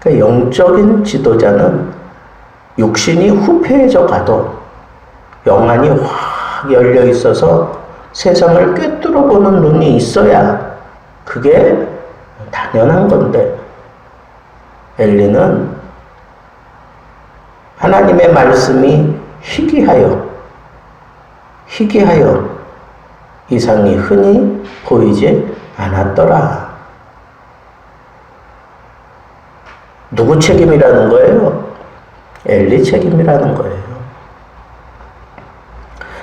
그러니까 영적인 지도자는 육신이 후패해져 가도 영안이 확 열려 있어서 세상을 꿰뚫어 보는 눈이 있어야 그게 당연한 건데, 엘리는 하나님의 말씀이 희귀하여 이상이 흔히 보이지 않았더라. 누구 책임이라는 거예요? 엘리 책임이라는 거예요.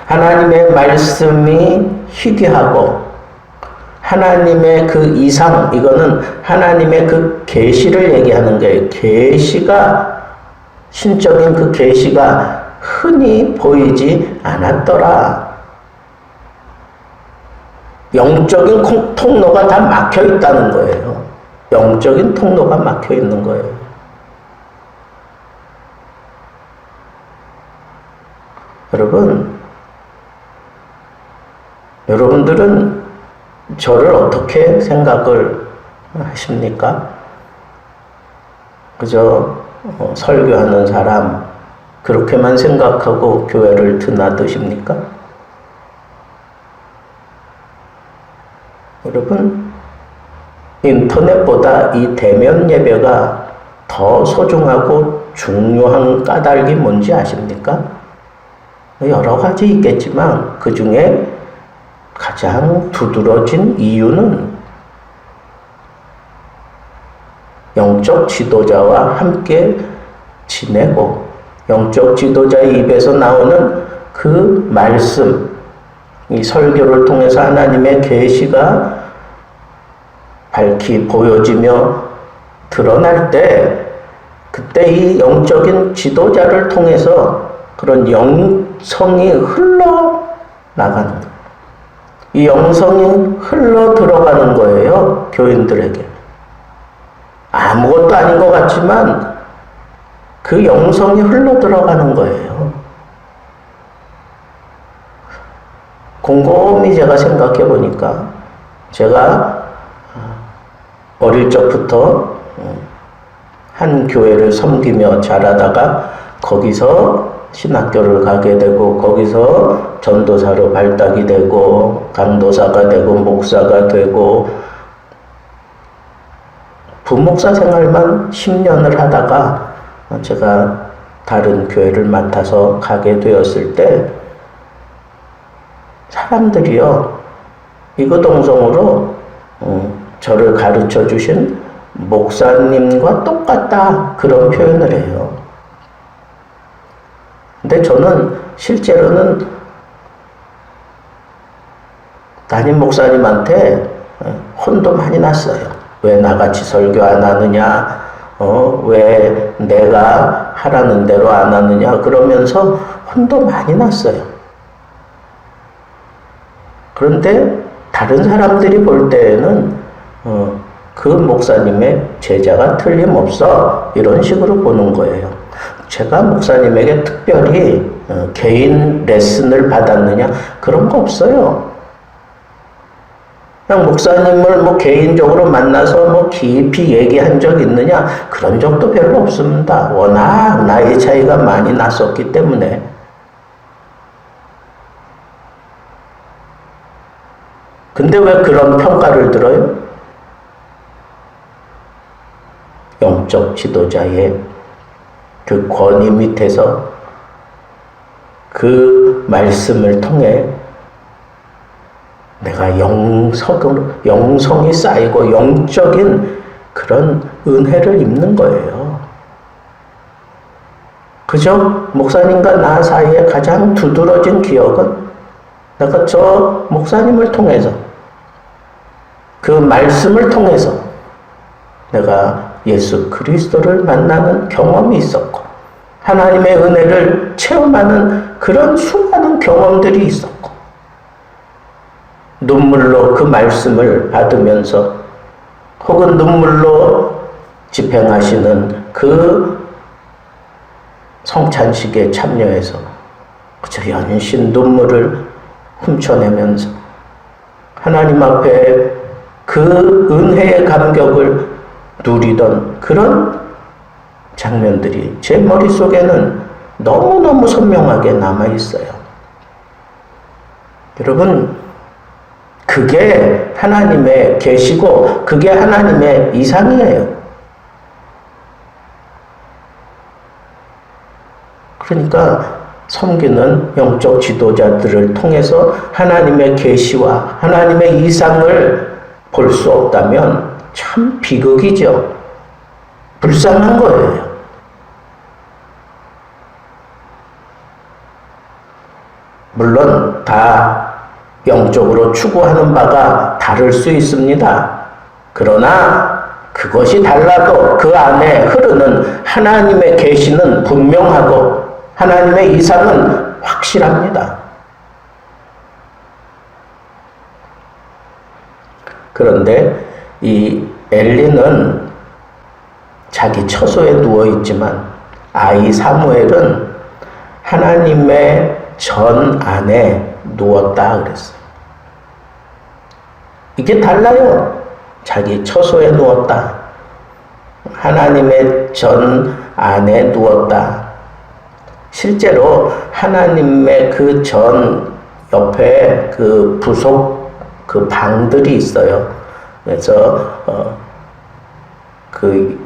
하나님의 말씀이 희귀하고 하나님의 그 이상, 이거는 하나님의 그 계시를 얘기하는 거예요. 계시가, 신적인 그 계시가 흔히 보이지 않았더라. 영적인 통로가 다 막혀 있다는 거예요. 영적인 통로가 막혀 있는 거예요. 여러분들은 저를 어떻게 생각을 하십니까? 그저 설교하는 사람, 그렇게만 생각하고 교회를 드나드십니까? 여러분, 인터넷보다 이 대면 예배가 더 소중하고 중요한 까닭이 뭔지 아십니까? 여러 가지 있겠지만 그 중에 가장 두드러진 이유는 영적 지도자와 함께 지내고 영적 지도자의 입에서 나오는 그 말씀, 이 설교를 통해서 하나님의 계시가 밝히 보여지며 드러날 때, 그때 이 영적인 지도자를 통해서 그런 영성이 흘러나가는 거예요. 이 영성이 흘러 들어가는 거예요, 교인들에게. 아무것도 아닌 것 같지만 그 영성이 흘러 들어가는 거예요. 곰곰이 제가 생각해 보니까, 제가 어릴 적부터 한 교회를 섬기며 자라다가 거기서 신학교를 가게 되고, 거기서 전도사로 발탁이 되고, 강도사가 되고, 목사가 되고, 부목사 생활만 10년을 하다가 제가 다른 교회를 맡아서 가게 되었을 때, 사람들이요, 이거동성으로 저를 가르쳐 주신 목사님과 똑같다, 그런 표현을 해요. 근데 저는 실제로는 담임 목사님한테 혼도 많이 났어요. 왜 나같이 설교 안 하느냐, 왜 내가 하라는 대로 안 하느냐, 그러면서 혼도 많이 났어요. 그런데 다른 사람들이 볼 때에는 그 목사님의 제자가 틀림없어, 이런 식으로 보는 거예요. 제가 목사님에게 특별히 개인 레슨을 받았느냐, 그런 거 없어요. 그냥 목사님을 개인적으로 만나서 깊이 얘기한 적 있느냐, 그런 적도 별로 없습니다. 워낙 나이 차이가 많이 났었기 때문에. 근데 왜 그런 평가를 들어요? 영적 지도자의 그 권위 밑에서 그 말씀을 통해 내가 영성이 쌓이고 영적인 그런 은혜를 입는 거예요. 그죠? 목사님과 나 사이에 가장 두드러진 기억은 내가 저 목사님을 통해서, 그 말씀을 통해서 내가 예수 그리스도를 만나는 경험이 있었고, 하나님의 은혜를 체험하는 그런 수많은 경험들이 있었고, 눈물로 그 말씀을 받으면서, 혹은 눈물로 집행하시는 그 성찬식에 참여해서 그저 연신 눈물을 훔쳐내면서 하나님 앞에 그 은혜의 감격을 누리던 그런 장면들이 제 머릿속에는 너무너무 선명하게 남아있어요. 여러분, 그게 하나님의 계시고 그게 하나님의 이상이에요. 그러니까 섬기는 영적 지도자들을 통해서 하나님의 계시와 하나님의 이상을 볼 수 없다면 참 비극이죠. 불쌍한 거예요. 물론 다 영적으로 추구하는 바가 다를 수 있습니다. 그러나 그것이 달라도 그 안에 흐르는 하나님의 계시는 분명하고 하나님의 이상은 확실합니다. 그런데 이 엘리는 자기 처소에 누워있지만 아이 사무엘은 하나님의 전 안에 누웠다 그랬어요. 이게 달라요. 자기 처소에 누웠다. 하나님의 전 안에 누웠다. 실제로 하나님의 그 전 옆에 그 부속 그 방들이 있어요. 그래서 그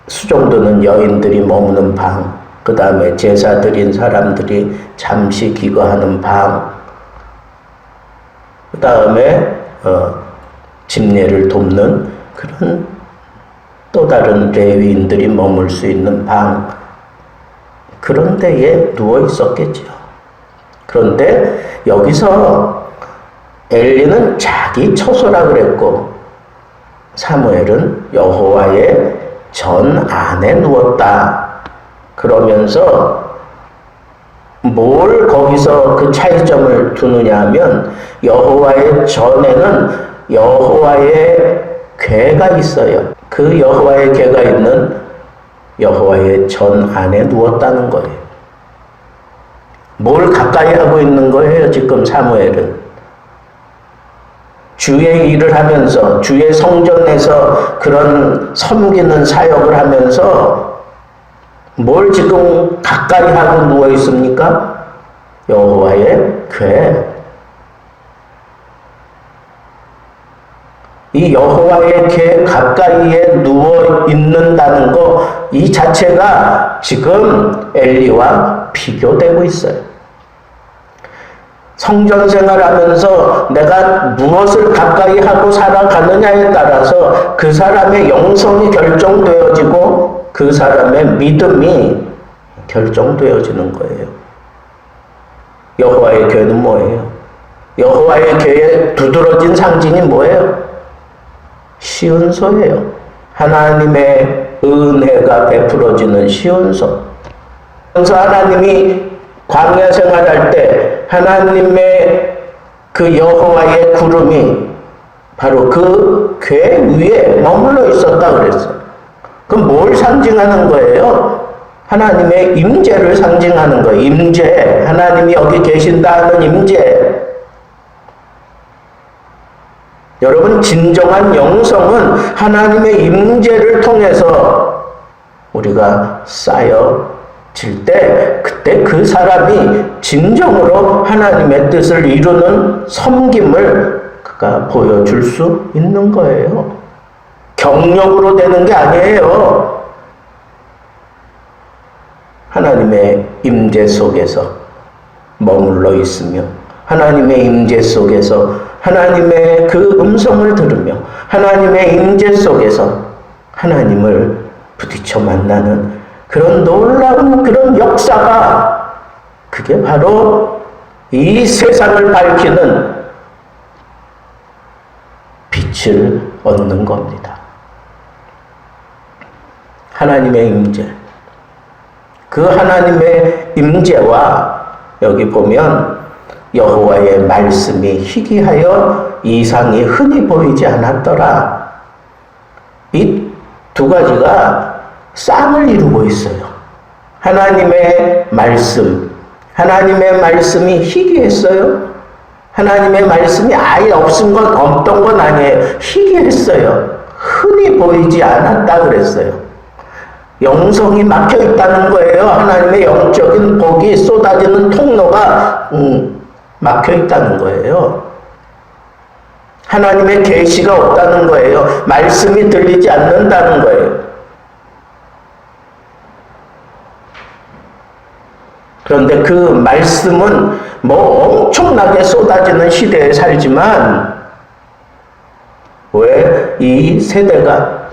수종드는 여인들이 머무는 방, 그 다음에 제사 드린 사람들이 잠시 기거하는 방, 그 다음에 집례를 돕는 그런 또 다른 레위인들이 머물 수 있는 방, 그런 데에 누워 있었겠죠. 그런데 여기서 엘리는 자기 처소라 그랬고 사무엘은 여호와의 전 안에 누웠다. 그러면서 뭘 거기서 그 차이점을 두느냐 하면 여호와의 전에는 여호와의 궤가 있어요. 그 여호와의 궤가 있는 여호와의 전 안에 누웠다는 거예요. 뭘 가까이 하고 있는 거예요, 지금 사무엘은. 주의 일을 하면서 주의 성전에서 그런 섬기는 사역을 하면서 뭘 지금 가까이 하고 누워 있습니까? 여호와의 궤. 이 여호와의 궤 가까이에 누워 있는다는 거, 이 자체가 지금 엘리와 비교되고 있어요. 성전 생활하면서 내가 무엇을 가까이 하고 살아가느냐에 따라서 그 사람의 영성이 결정되어지고 그 사람의 믿음이 결정되어지는 거예요. 여호와의 궤는 뭐예요? 여호와의 궤의 두드러진 상징이 뭐예요? 시은소예요. 하나님의 은혜가 베풀어지는 시은소. 그래서 하나님이 광야 생활할 때 하나님의 그 여호와의 구름이 바로 그 궤 위에 머물러 있었다 그랬어요. 그럼 뭘 상징하는 거예요? 하나님의 임재를 상징하는 거예요. 임재. 하나님이 여기 계신다는 임재. 여러분, 진정한 영성은 하나님의 임재를 통해서 우리가 쌓여질 때, 그때 그 사람이 진정으로 하나님의 뜻을 이루는 섬김을 그가 보여줄 수 있는 거예요. 경력으로 되는 게 아니에요. 하나님의 임재 속에서 머물러 있으며 하나님의 임재 속에서 하나님의 그 음성을 들으며 하나님의 임재 속에서 하나님을 부딪혀 만나는 그런 놀라운 그런 역사가, 그게 바로 이 세상을 밝히는 빛을 얻는 겁니다. 하나님의 임재. 그 하나님의 임재와 여기 보면 여호와의 말씀이 희귀하여 이상이 흔히 보이지 않았더라. 이 두 가지가 쌍을 이루고 있어요. 하나님의 말씀, 하나님의 말씀이 희귀했어요. 하나님의 말씀이 아예 없던 건 아니에요. 희귀했어요. 흔히 보이지 않았다 그랬어요. 영성이 막혀 있다는 거예요. 하나님의 영적인 복이 쏟아지는 통로가 막혀 있다는 거예요. 하나님의 계시가 없다는 거예요. 말씀이 들리지 않는다는 거예요. 그런데 그 말씀은 뭐 엄청나게 쏟아지는 시대에 살지만 왜 이 세대가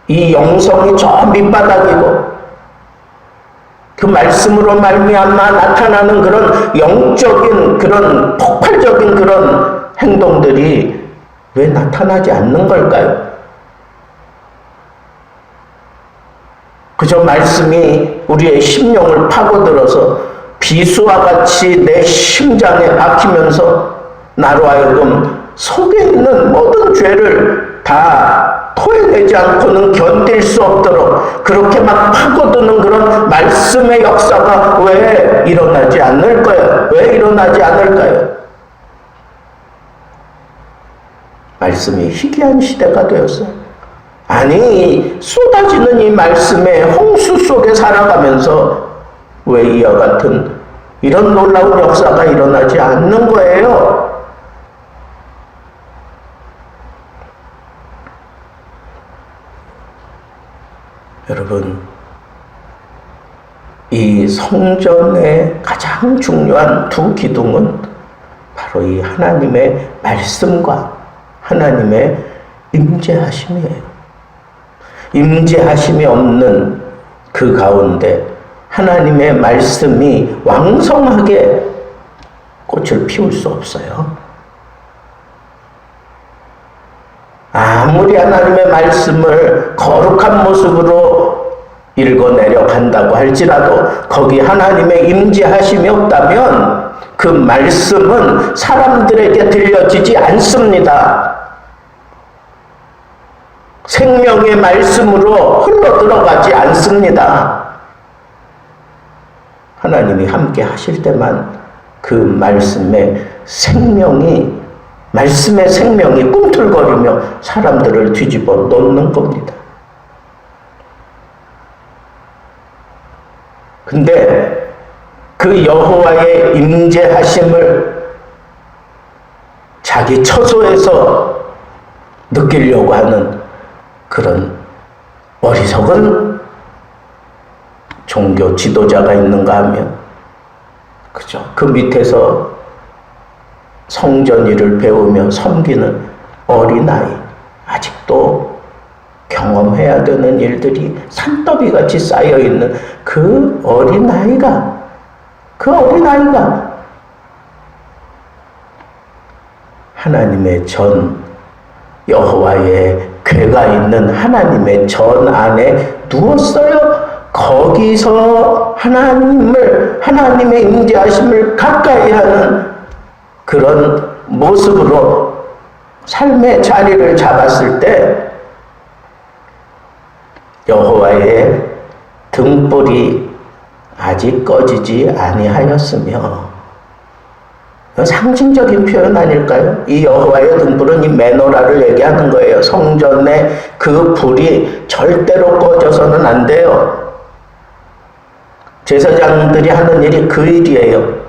이 영성이 저 밑바닥이고 그 말씀으로 말미암아 나타나는 그런 영적인 그런 폭발적인 그런 행동들이 왜 나타나지 않는 걸까요? 그저 말씀이 우리의 심령을 파고들어서 비수와 같이 내 심장에 박히면서 나로 하여금 속에 있는 모든 죄를 다 토해내지 않고는 견딜 수 없도록 그렇게 막 파고드는 그런 말씀의 역사가 왜 일어나지 않을까요? 왜 일어나지 않을까요? 말씀이 희귀한 시대가 되었어요. 아니, 쏟아지는 이 말씀의 홍수 속에 살아가면서 왜 이와 같은 이런 놀라운 역사가 일어나지 않는 거예요? 여러분, 이 성전의 가장 중요한 두 기둥은 바로 이 하나님의 말씀과 하나님의 임재하심이에요. 임재하심이 없는 그 가운데 하나님의 말씀이 왕성하게 꽃을 피울 수 없어요. 아무리 하나님의 말씀을 거룩한 모습으로 읽어내려 간다고 할지라도 거기 하나님의 임재하심이 없다면 그 말씀은 사람들에게 들려지지 않습니다. 생명의 말씀으로 흘러 들어가지 않습니다. 하나님이 함께 하실 때만 그 말씀의 생명이 꿈틀거리며 사람들을 뒤집어 놓는 겁니다. 근데 그 여호와의 임재하심을 자기 처소에서 느끼려고 하는 그런 어리석은 종교 지도자가 있는가 하면 그죠? 그 밑에서 성전 일을 배우며 섬기는 어린아이, 아직도 경험해야 되는 일들이 산더미같이 쌓여있는 그 어린아이가 하나님의 전, 여호와의 궤가 있는 하나님의 전 안에 누웠어요. 거기서 하나님의 임재하심을 가까이 하는 그런 모습으로 삶의 자리를 잡았을 때 여호와의 등불이 아직 꺼지지 아니하였으며, 상징적인 표현 아닐까요? 이 여호와의 등불은 이 메노라를 얘기하는 거예요. 성전의 그 불이 절대로 꺼져서는 안 돼요. 제사장들이 하는 일이 그 일이에요.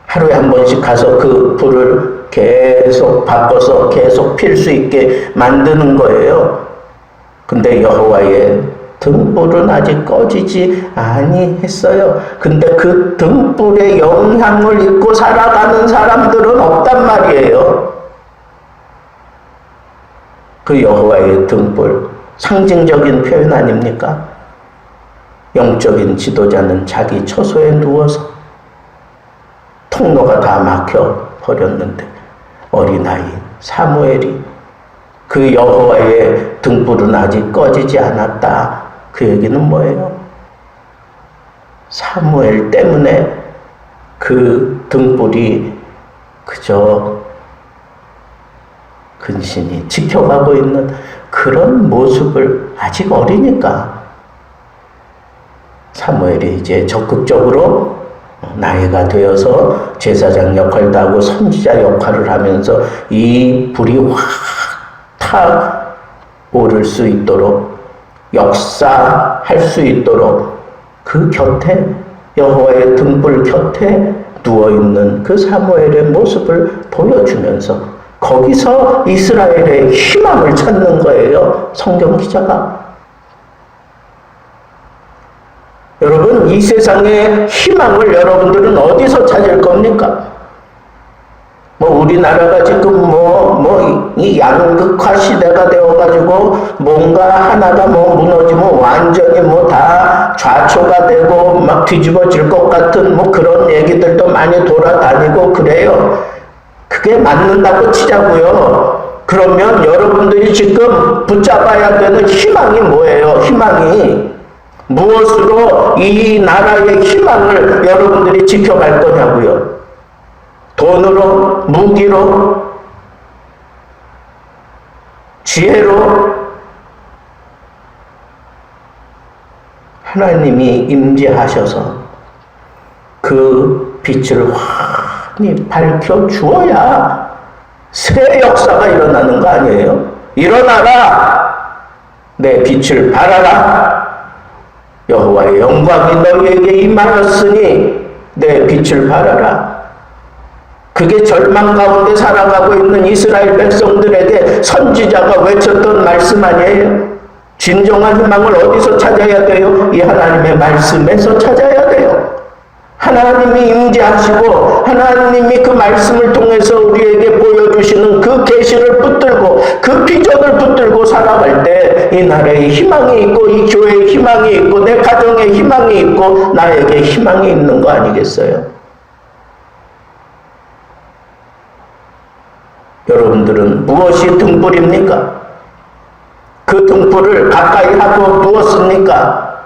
하루에 한 번씩 가서 그 불을 계속 바꿔서 계속 필 수 있게 만드는 거예요. 근데 여호와의 등불은 아직 꺼지지 아니했어요. 근데 그 등불의 영향을 입고 살아가는 사람들은 없단 말이에요. 그 여호와의 등불, 상징적인 표현 아닙니까? 영적인 지도자는 자기 처소에 누워서 통로가 다 막혀 버렸는데 어린아이 사무엘이 그 여호와의 등불은 아직 꺼지지 않았다. 그 얘기는 뭐예요? 사무엘 때문에 그 등불이 그저 근신이 지켜가고 있는 그런 모습을, 아직 어리니까 사무엘이 이제 적극적으로 나이가 되어서 제사장 역할도 하고 선지자 역할을 하면서 이 불이 확 오를 수 있도록, 역사할 수 있도록 그 곁에, 여호와의 등불 곁에 누워있는 그 사무엘의 모습을 보여주면서 거기서 이스라엘의 희망을 찾는 거예요, 성경 기자가. 여러분, 이 세상의 희망을 여러분들은 어디서 찾을 겁니까? 우리나라가 지금 이 양극화 시대가 되어가지고 뭔가 하나가 무너지면 완전히 다 좌초가 되고 막 뒤집어질 것 같은 그런 얘기들도 많이 돌아다니고 그래요. 그게 맞는다고 치자고요. 그러면 여러분들이 지금 붙잡아야 되는 희망이 뭐예요? 희망이 무엇으로 이 나라의 희망을 여러분들이 지켜갈 거냐고요? 돈으로, 무기로, 지혜로? 하나님이 임재하셔서 그 빛을 환히 밝혀 주어야 새 역사가 일어나는 거 아니에요? 일어나라! 내 빛을 발하라! 여호와의 영광이 너희에게 임하였으니 내 빛을 발하라. 그게 절망 가운데 살아가고 있는 이스라엘 백성들에게 선지자가 외쳤던 말씀 아니에요? 진정한 희망을 어디서 찾아야 돼요? 이 하나님의 말씀에서 찾아야 돼요. 하나님이 임재하시고 하나님이 그 말씀을 통해서 우리에게 보여주시는 그 계시를 붙들고 그 비전을 붙들고 살아갈 때 이 나라에 희망이 있고 이 교회에 희망이 있고 내 가정에 희망이 있고 나에게 희망이 있는 거 아니겠어요? 여러분들은 무엇이 등불입니까? 그 등불을 가까이 하고 누웠습니까?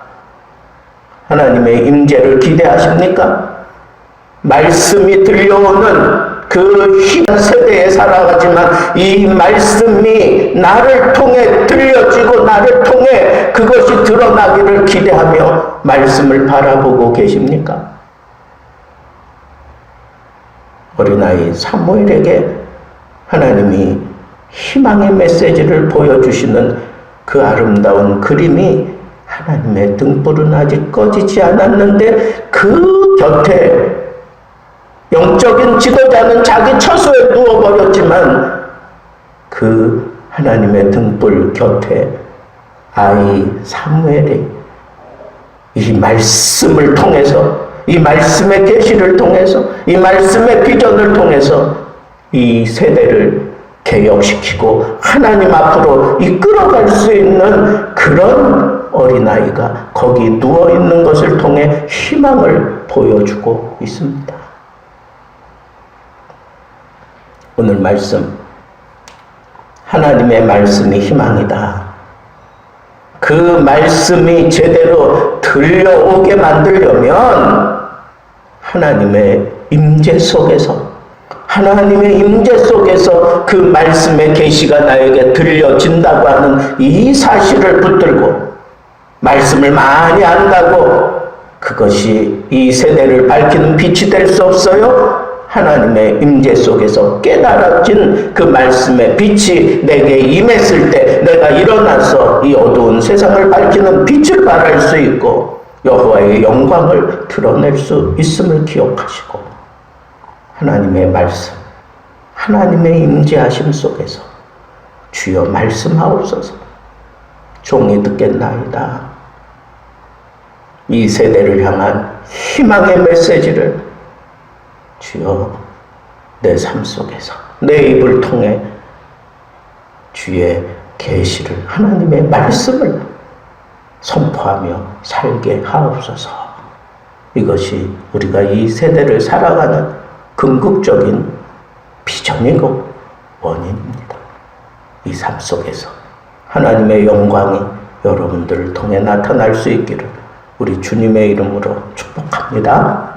하나님의 임재를 기대하십니까? 말씀이 들려오는 그 희한 세대에 살아가지만 이 말씀이 나를 통해 들려지고 나를 통해 그것이 드러나기를 기대하며 말씀을 바라보고 계십니까? 어린아이 사무엘에게 하나님이 희망의 메시지를 보여주시는 그 아름다운 그림이 하나님의 등불은 아직 꺼지지 않았는데 그 곁에 영적인 지도자는 자기 처소에 누워버렸지만 그 하나님의 등불 곁에 아이 사무엘이 이 말씀을 통해서 이 말씀의 계시를 통해서 이 말씀의 비전을 통해서 이 세대를 개혁시키고 하나님 앞으로 이끌어갈 수 있는 그런 어린아이가 거기 누워있는 것을 통해 희망을 보여주고 있습니다. 오늘 말씀, 하나님의 말씀이 희망이다. 그 말씀이 제대로 들려오게 만들려면 하나님의 임재 속에서 하나님의 임재 속에서 그 말씀의 계시가 나에게 들려진다고 하는 이 사실을 붙들고 말씀을 많이 안다고 그것이 이 세대를 밝히는 빛이 될 수 없어요. 하나님의 임재 속에서 깨달아진 그 말씀의 빛이 내게 임했을 때 내가 일어나서 이 어두운 세상을 밝히는 빛을 발할 수 있고 여호와의 영광을 드러낼 수 있음을 기억하시고 하나님의 말씀, 하나님의 임재하심 속에서 주여 말씀하옵소서. 종이 듣겠나이다. 이 세대를 향한 희망의 메시지를 주여 내 삶 속에서 내 입을 통해 주의 계시를 하나님의 말씀을 선포하며 살게 하옵소서. 이것이 우리가 이 세대를 살아가는 궁극적인 비전이고 원인입니다. 이 삶 속에서 하나님의 영광이 여러분들을 통해 나타날 수 있기를 우리 주님의 이름으로 축복합니다.